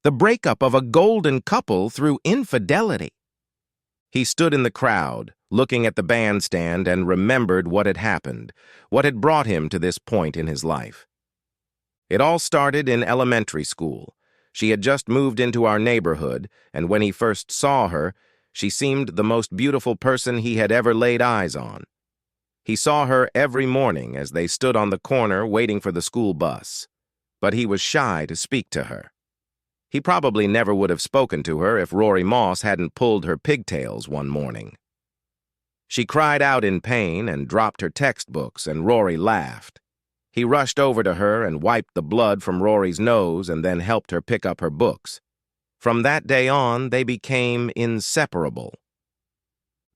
The breakup of a golden couple through infidelity. He stood in the crowd, looking at the bandstand, and remembered what had happened, what had brought him to this point in his life. It all started in elementary school. She had just moved into our neighborhood, and when he first saw her, she seemed the most beautiful person he had ever laid eyes on. He saw her every morning as they stood on the corner waiting for the school bus, but he was shy to speak to her. He probably never would have spoken to her if Rory Moss hadn't pulled her pigtails one morning. She cried out in pain and dropped her textbooks, and Rory laughed. He rushed over to her and wiped the blood from Rory's nose and then helped her pick up her books. From that day on, they became inseparable.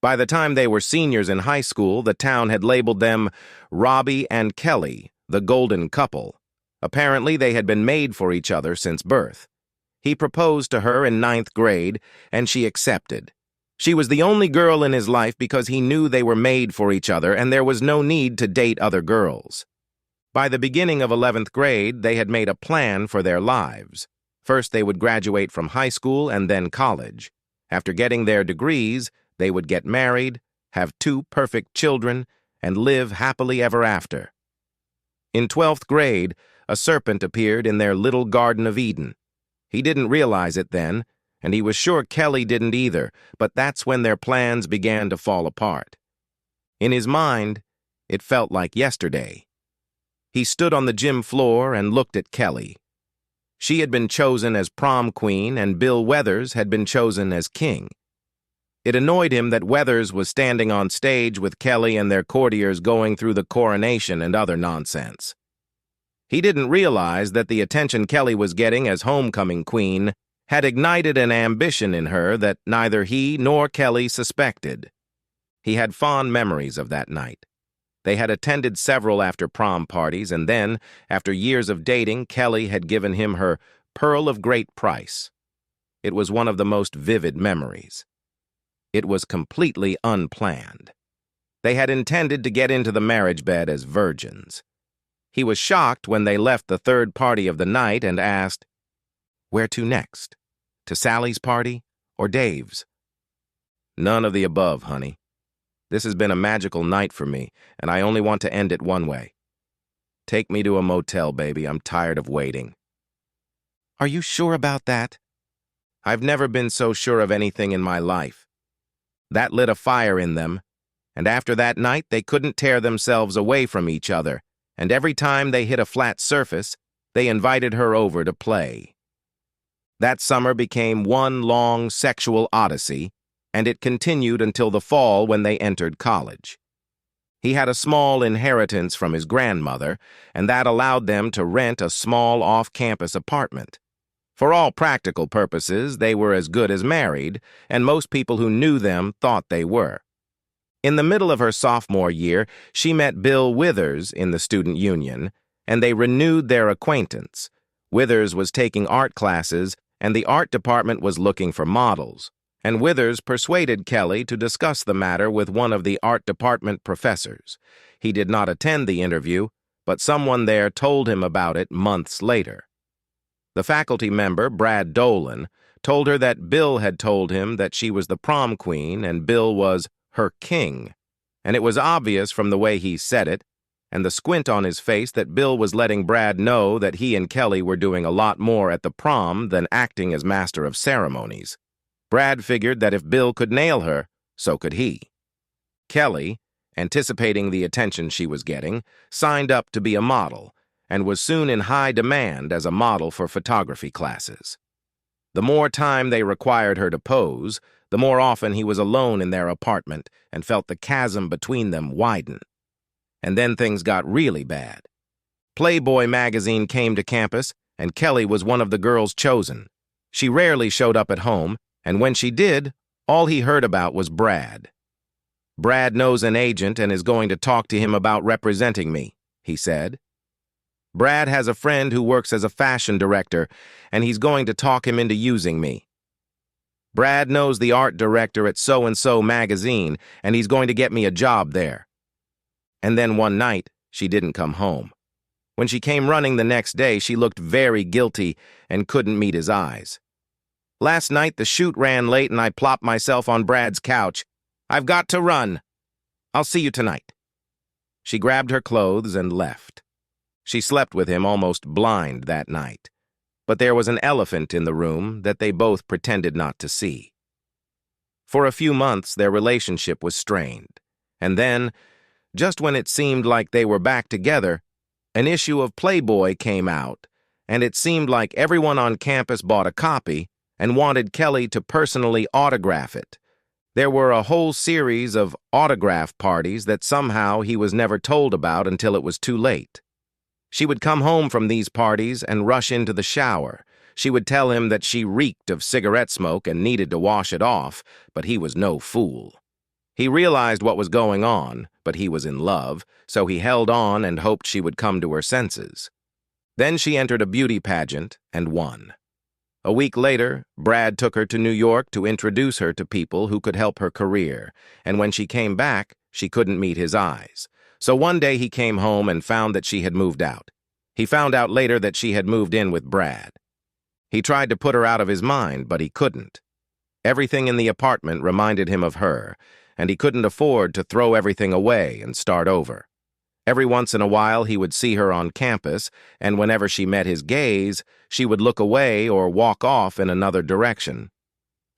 By the time they were seniors in high school, the town had labeled them Robbie and Kelly, the golden couple. Apparently, they had been made for each other since birth. He proposed to her in 9th grade, and she accepted. She was the only girl in his life because he knew they were made for each other and there was no need to date other girls. By the beginning of 11th grade, they had made a plan for their lives. First, they would graduate from high school and then college. After getting their degrees, they would get married, have 2 perfect children, and live happily ever after. In 12th grade, a serpent appeared in their little Garden of Eden. He didn't realize it then, and he was sure Kelly didn't either, but that's when their plans began to fall apart. In his mind, it felt like yesterday. He stood on the gym floor and looked at Kelly. She had been chosen as prom queen, and Bill Weathers had been chosen as king. It annoyed him that Weathers was standing on stage with Kelly and their courtiers going through the coronation and other nonsense. He didn't realize that the attention Kelly was getting as homecoming queen had ignited an ambition in her that neither he nor Kelly suspected. He had fond memories of that night. They had attended several after-prom parties, and then, after years of dating, Kelly had given him her pearl of great price. It was one of the most vivid memories. It was completely unplanned. They had intended to get into the marriage bed as virgins. He was shocked when they left the third party of the night and asked, "Where to next? To Sally's party or Dave's?" "None of the above, honey. This has been a magical night for me, and I only want to end it one way. Take me to a motel, baby. I'm tired of waiting." "Are you sure about that?" "I've never been so sure of anything in my life." That lit a fire in them, and after that night they couldn't tear themselves away from each other, and every time they hit a flat surface, they invited her over to play. That summer became one long sexual odyssey, and it continued until the fall when they entered college. He had a small inheritance from his grandmother, and that allowed them to rent a small off-campus apartment. For all practical purposes, they were as good as married, and most people who knew them thought they were. In the middle of her sophomore year, she met Bill Withers in the student union, and they renewed their acquaintance. Withers was taking art classes, and the art department was looking for models, and Withers persuaded Kelly to discuss the matter with one of the art department professors. He did not attend the interview, but someone there told him about it months later. The faculty member, Brad Dolan, told her that Bill had told him that she was the prom queen and Bill was her king, and it was obvious from the way he said it and the squint on his face that Bill was letting Brad know that he and Kelly were doing a lot more at the prom than acting as master of ceremonies. Brad figured that if Bill could nail her, so could he. Kelly, anticipating the attention she was getting, signed up to be a model and was soon in high demand as a model for photography classes. The more time they required her to pose, the more often he was alone in their apartment and felt the chasm between them widen. And then things got really bad. Playboy magazine came to campus, and Kelly was one of the girls chosen. She rarely showed up at home, and when she did, all he heard about was Brad. "Brad knows an agent and is going to talk to him about representing me," he said. "Brad has a friend who works as a fashion director, and he's going to talk him into using me. Brad knows the art director at so-and-so magazine, and he's going to get me a job there." And then one night, she didn't come home. When she came running the next day, she looked very guilty and couldn't meet his eyes. "Last night, the shoot ran late and I plopped myself on Brad's couch. I've got to run. I'll see you tonight." She grabbed her clothes and left. She slept with him almost blind that night. But there was an elephant in the room that they both pretended not to see. For a few months, their relationship was strained. And then, just when it seemed like they were back together, an issue of Playboy came out, and it seemed like everyone on campus bought a copy and wanted Kelly to personally autograph it. There were a whole series of autograph parties that somehow he was never told about until it was too late. She would come home from these parties and rush into the shower. She would tell him that she reeked of cigarette smoke and needed to wash it off, but he was no fool. He realized what was going on, but he was in love, so he held on and hoped she would come to her senses. Then she entered a beauty pageant and won. A week later, Brad took her to New York to introduce her to people who could help her career, and when she came back, she couldn't meet his eyes. So one day he came home and found that she had moved out. He found out later that she had moved in with Brad. He tried to put her out of his mind, but he couldn't. Everything in the apartment reminded him of her, and he couldn't afford to throw everything away and start over. Every once in a while he would see her on campus, and whenever she met his gaze, she would look away or walk off in another direction.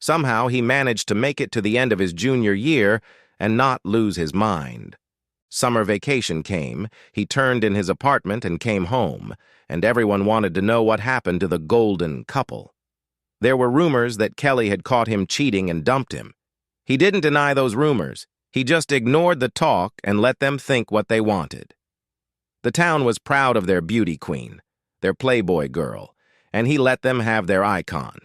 Somehow he managed to make it to the end of his junior year and not lose his mind. Summer vacation came, he turned in his apartment and came home, and everyone wanted to know what happened to the golden couple. There were rumors that Kelly had caught him cheating and dumped him. He didn't deny those rumors. He just ignored the talk and let them think what they wanted. The town was proud of their beauty queen, their Playboy girl, and he let them have their icon.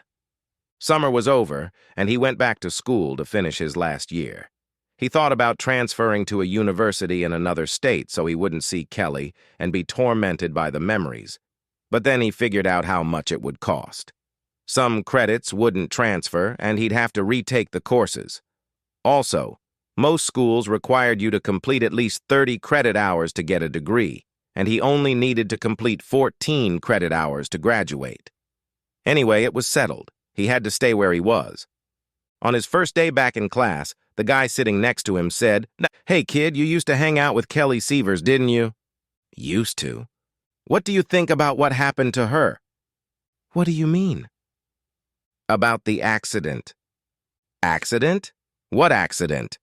Summer was over, and he went back to school to finish his last year. He thought about transferring to a university in another state so he wouldn't see Kelly and be tormented by the memories. But then he figured out how much it would cost. Some credits wouldn't transfer, and he'd have to retake the courses. Also, most schools required you to complete at least 30 credit hours to get a degree, and he only needed to complete 14 credit hours to graduate. Anyway, it was settled. He had to stay where he was. On his first day back in class, the guy sitting next to him said, "Hey kid, you used to hang out with Kelly Severs, didn't you?" "Used to." "What do you think about what happened to her?" "What do you mean?" "About the accident." "Accident? What accident?"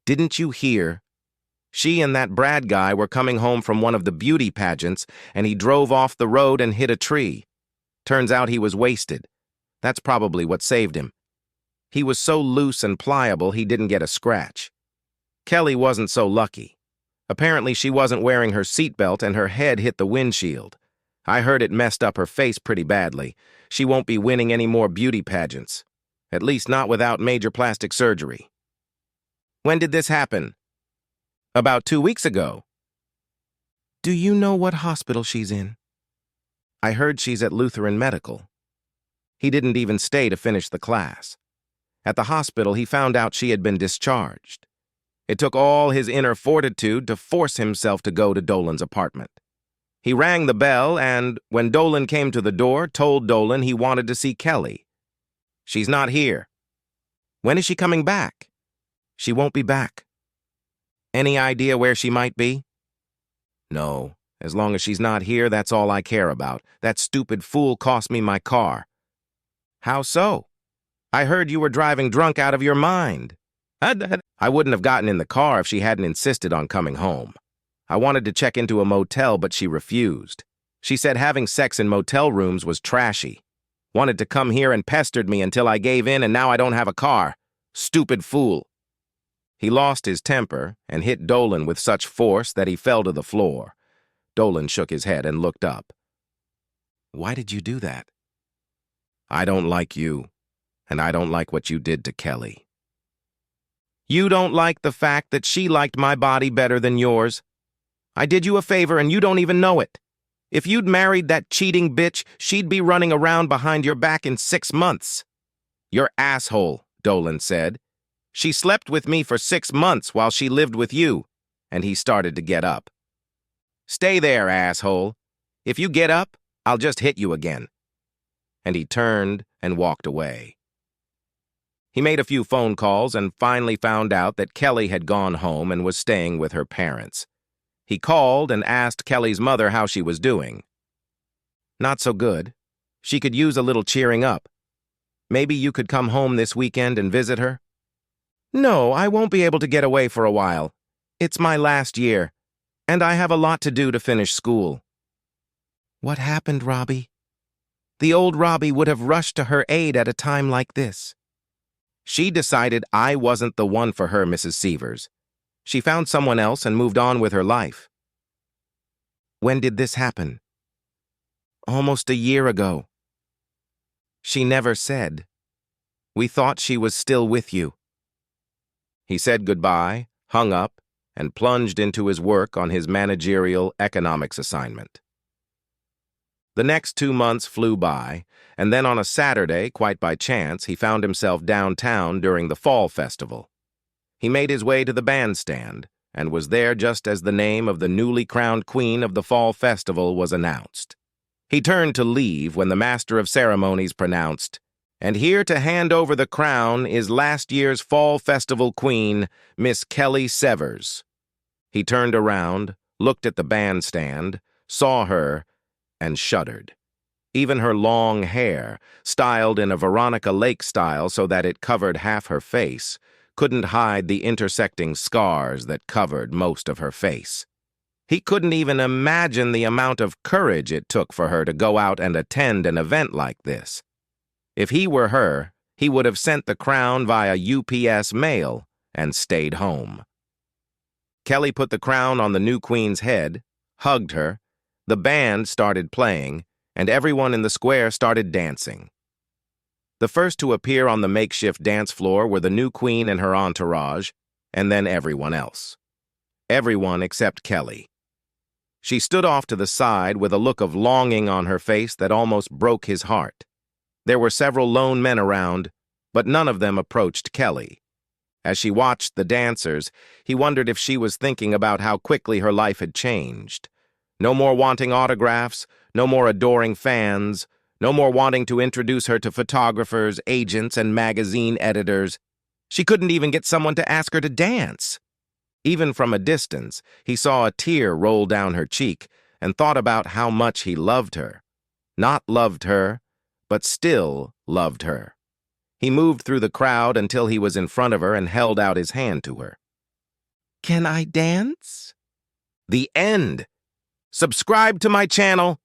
"Didn't you hear? She and that Brad guy were coming home from one of the beauty pageants, and he drove off the road and hit a tree. Turns out he was wasted. That's probably what saved him. He was so loose and pliable he didn't get a scratch. Kelly wasn't so lucky. Apparently she wasn't wearing her seatbelt and her head hit the windshield. I heard it messed up her face pretty badly. She won't be winning any more beauty pageants. At least not without major plastic surgery." "When did this happen?" "About 2 weeks ago." "Do you know what hospital she's in?" "I heard she's at Lutheran Medical." He didn't even stay to finish the class. At the hospital, he found out she had been discharged. It took all his inner fortitude to force himself to go to Dolan's apartment. He rang the bell and, when Dolan came to the door, told Dolan he wanted to see Kelly. "She's not here." "When is she coming back?" "She won't be back." "Any idea where she might be?" "No. As long as she's not here, that's all I care about. That stupid fool cost me my car." "How so?" "I heard you were driving drunk out of your mind." "I wouldn't have gotten in the car if she hadn't insisted on coming home. I wanted to check into a motel, but she refused. She said having sex in motel rooms was trashy. Wanted to come here and pestered me until I gave in, and now I don't have a car. Stupid fool." He lost his temper and hit Dolan with such force that he fell to the floor. Dolan shook his head and looked up. "Why did you do that?" "I don't like you, and I don't like what you did to Kelly." "You don't like the fact that she liked my body better than yours? I did you a favor and you don't even know it. If you'd married that cheating bitch, she'd be running around behind your back in 6 months." "You're asshole," Dolan said. "She slept with me for 6 months while she lived with you," and he started to get up. Stay there, asshole. If you get up, I'll just hit you again. And he turned and walked away. He made a few phone calls and finally found out that Kelly had gone home and was staying with her parents. He called and asked Kelly's mother how she was doing. Not so good. She could use a little cheering up. Maybe you could come home this weekend and visit her? No, I won't be able to get away for a while. It's my last year, and I have a lot to do to finish school. What happened, Robbie? The old Robbie would have rushed to her aid at a time like this. She decided I wasn't the one for her, Mrs. Severs. She found someone else and moved on with her life. When did this happen? Almost a year ago. She never said. We thought she was still with you. He said goodbye, hung up, and plunged into his work on his managerial economics assignment. The next 2 months flew by, and then on a Saturday, quite by chance, he found himself downtown during the Fall Festival. He made his way to the bandstand, and was there just as the name of the newly crowned queen of the Fall Festival was announced. He turned to leave when the master of ceremonies pronounced, "And here to hand over the crown is last year's Fall Festival queen, Miss Kelly Severs." He turned around, looked at the bandstand, saw her, and shuddered. Even her long hair, styled in a Veronica Lake style so that it covered half her face, couldn't hide the intersecting scars that covered most of her face. He couldn't even imagine the amount of courage it took for her to go out and attend an event like this. If he were her, he would have sent the crown via UPS mail and stayed home. Kelly put the crown on the new queen's head, hugged her, the band started playing, and everyone in the square started dancing. The first to appear on the makeshift dance floor were the new queen and her entourage, and then everyone else. Everyone except Kelly. She stood off to the side with a look of longing on her face that almost broke his heart. There were several lone men around, but none of them approached Kelly. As she watched the dancers, he wondered if she was thinking about how quickly her life had changed. No more wanting autographs, no more adoring fans, no more wanting to introduce her to photographers, agents, and magazine editors. She couldn't even get someone to ask her to dance. Even from a distance, he saw a tear roll down her cheek and thought about how much he loved her. Not loved her, but still loved her. He moved through the crowd until he was in front of her and held out his hand to her. "Can I dance?" The end. Subscribe to my channel.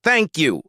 Thank you.